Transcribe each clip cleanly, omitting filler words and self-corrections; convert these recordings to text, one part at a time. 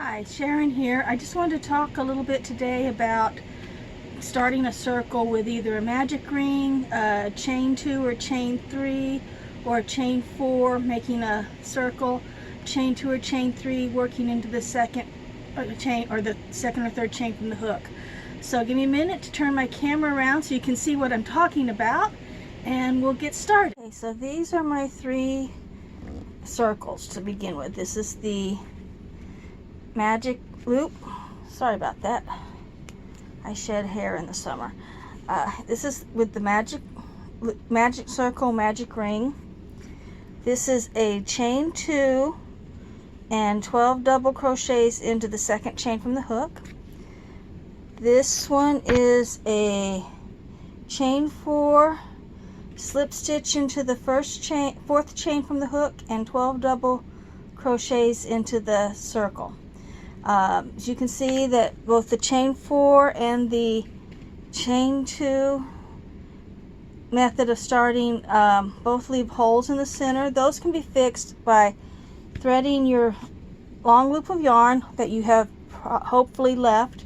Hi, Sharon here. I just wanted to talk a little bit today about starting a circle with either a magic ring, a chain 2 or chain 3, or a chain 4, making a circle, chain 2 or chain 3, working into the second chain or the second or third chain from the hook. So give me a minute to turn my camera around so you can see what I'm talking about, and we'll get started. Okay, so these are my 3 circles to begin with. This is the magic loop. Sorry about that. I shed hair in the summer. This is with the magic circle, magic ring. This is a chain 2 and 12 double crochets into the second chain from the hook. This one is a chain 4, slip stitch into the fourth chain from the hook, and 12 double crochets into the circle. As you can see that both the chain 4 and the chain 2 method of starting both leave holes in the center. Those can be fixed by threading your long loop of yarn that you have hopefully left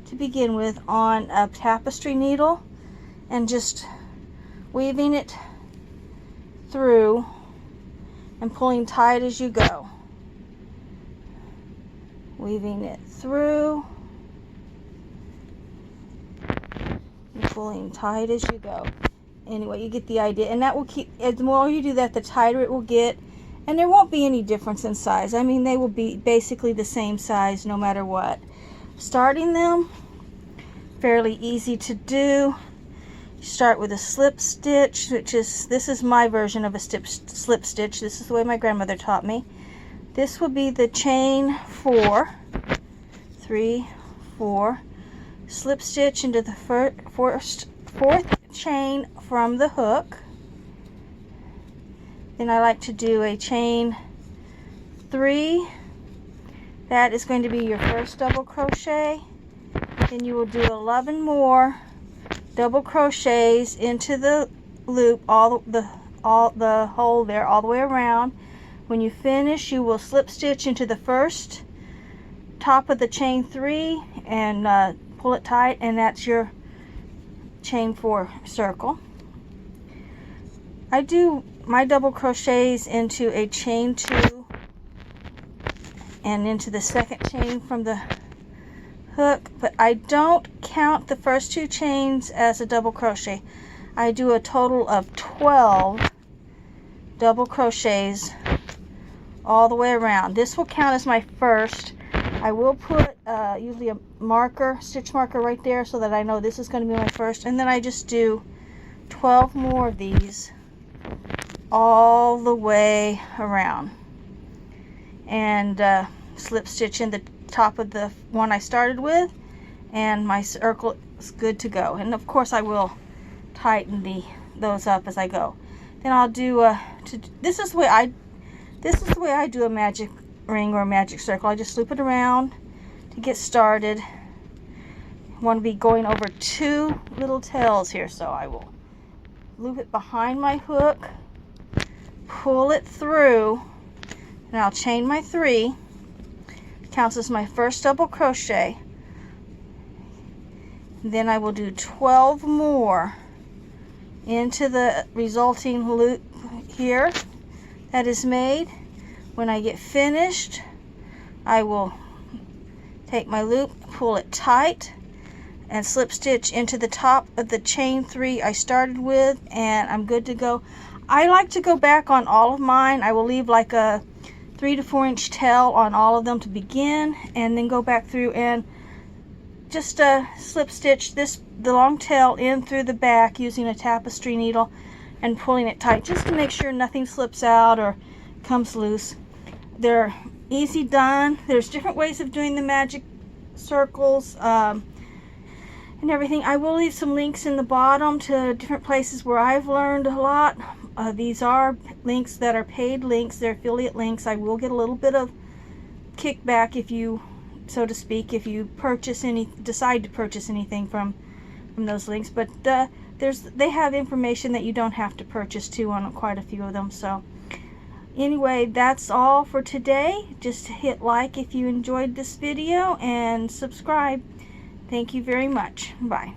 to begin with on a tapestry needle and just weaving it through and pulling tight as you go. Weaving it through and pulling tight as you go. Anyway, you get the idea, and that will keep, the more you do that, the tighter it will get, and there won't be any difference in size. I mean, they will be basically the same size no matter what. Starting them, fairly easy to do. You start with a slip stitch, this is my version of a slip stitch. This is the way my grandmother taught me. This will be the chain 4, 3, 4, slip stitch into the fourth chain from the hook. Then I like to do a chain 3. That is going to be your first double crochet. Then you will do 11 more double crochets into the loop, all the hole there, all the way around. When you finish, you will slip stitch into the first top of the chain 3 and pull it tight, and that's your chain 4 circle. I do my double crochets into a chain 2 and into the second chain from the hook, but I don't count the first 2 chains as a double crochet. I do a total of 12 double crochets all the way around. This will count as my first. I will put usually a marker, stitch marker right there, so that I know this is going to be my first, and then I just do 12 more of these all the way around, and slip stitch in the top of the one I started with, and my circle is good to go. And of course I will tighten those up as I go. Then I'll do this is the way I do a magic ring or a magic circle. I just loop it around to get started. I want to be going over 2 little tails here, so I will loop it behind my hook, pull it through, and I'll chain my 3. Counts as my first double crochet. Then I will do 12 more into the resulting loop here that is made. When I get finished, I will take my loop, pull it tight, and slip stitch into the top of the chain 3 I started with, and I'm good to go. I like to go back on all of mine. I will leave like a 3 to 4 inch tail on all of them to begin, and then go back through and just slip stitch the long tail in through the back using a tapestry needle and pulling it tight, just to make sure nothing slips out or comes loose. They're easy done. There's different ways of doing the magic circles and everything. I will leave some links in the bottom to different places where I've learned a lot. These are links that are paid links. They're affiliate links. I will get a little bit of kickback, if you, so to speak, if you decide to purchase anything from those links. But they have information that you don't have to purchase too on quite a few of them. So Anyway, that's all for today. Just hit like if you enjoyed this video and subscribe. Thank you very much. Bye.